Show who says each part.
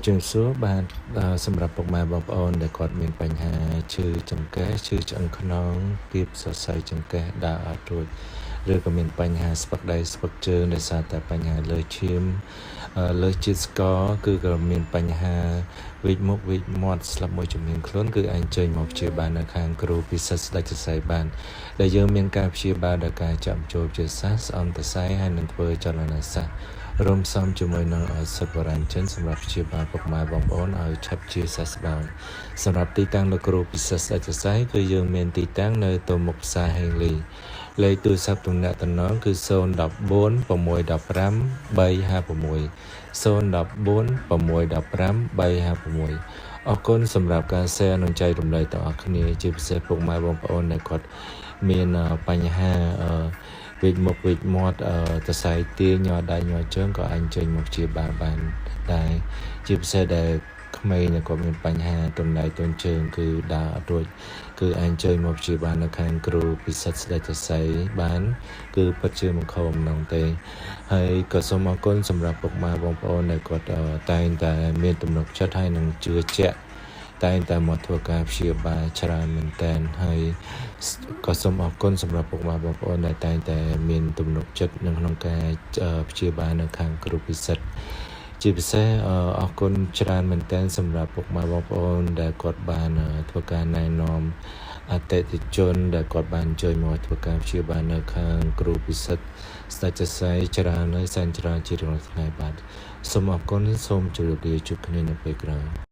Speaker 1: ជំសួរបាទសម្រាប់ពុកម៉ែបងប្អូនដែលគាត់មានបញ្ហាឈឺចង្កេះឈឺឆ្អឹងខ្នងគៀបសរសៃចង្កេះដើរអត់រួចឬក៏មានបញ្ហាស្ពឹកដៃស្ពឹកជើងដោយសារតែបញ្ហាលើសឈាមលើសជាតិស្ករគឺក៏មានបញ្ហាវិកមុខវិកមាត់ស្លាប់មួយចំនួនខ្លួនគឺអាចចេញមកព្យាបាលនៅខាងគ្រូពិសិដ្ឋស្ដេចសរសៃបានដែលយើងមានការព្យាបាលដោយការចាប់ចូលជាសាស្ត្រអំតស័យហើយនឹងធ្វើចលនាសាស្ត្ររួមផ្សំជាមួយនឹងសិទ្ធិបរិញ្ញសម្រាប់ព្យាបាលពុកម៉ែបងប្អូនឲ្យឆាប់ជាសះស្បើយសម្រាប់ទីតាំងលោកគ្រូពិសិដ្ឋស្ដេចសរសៃគឺយើងមានទីតាំងនៅទៅមុខផ្សារហេងលីលេខទូរស័ព្ទទំនាក់ទំនងគឺ014 615 356 014 615 356អរគុណសម្រាប់ការ share និងចែករំលែកដល់អ្នកគ្នាជាពិសេសពុកម៉ែបងប្អូនដែលគាត់មានបញ្ហាវិកមុខវិកមាត់សរសៃទាញញ័រដៃញ័រជើងក៏អាចចេញមកព្យាបាលបានដែរជាពិសេសដែលក្មេងដែលគាត់មានបញ្ហាទម្លាយទន់ជើងគឺដើរអត់រួចគឺអាចចេញមកព្យាបាលនៅខាងគ្រូពិសិដ្ឋស្ដេចសរសៃបានគឺពិតជាមិនខុសបំណងទេហើយក៏សូមអរគុណសម្រាប់ពុកម៉ែបងប្អូនដែលគាត់តែងតែមានទំនុកចិត្តហើយនឹងជឿជាក់តែងតែមកធ្វើការព្យាបាលច្រើនមែនតើហើយក៏សូមអរគុណសម្រាប់ពុកម៉ែបងប្អូនដែលតែងតែមានទំនុកចិត្តក្នុងការព្យាបាលនៅខាងគ្រូពិសិដ្ឋជាពិសេសអរគុណច្រើនមែនតើសម្រាប់ពុកម៉ែបងប្អូនដែលគាត់បានធ្វើការណែនាំអតិថិជនដែលគាត់បានជួយមកធ្វើការព្យាបាលនៅខាងគ្រូពិសិដ្ឋស្ដេចសរសៃច្រើនហើយសែនច្រើនជារៀងរាល់ថ្ងៃបាទសូមអរគុណសូមជម្រាបលាជួបគ្នានៅពេលក្រោយ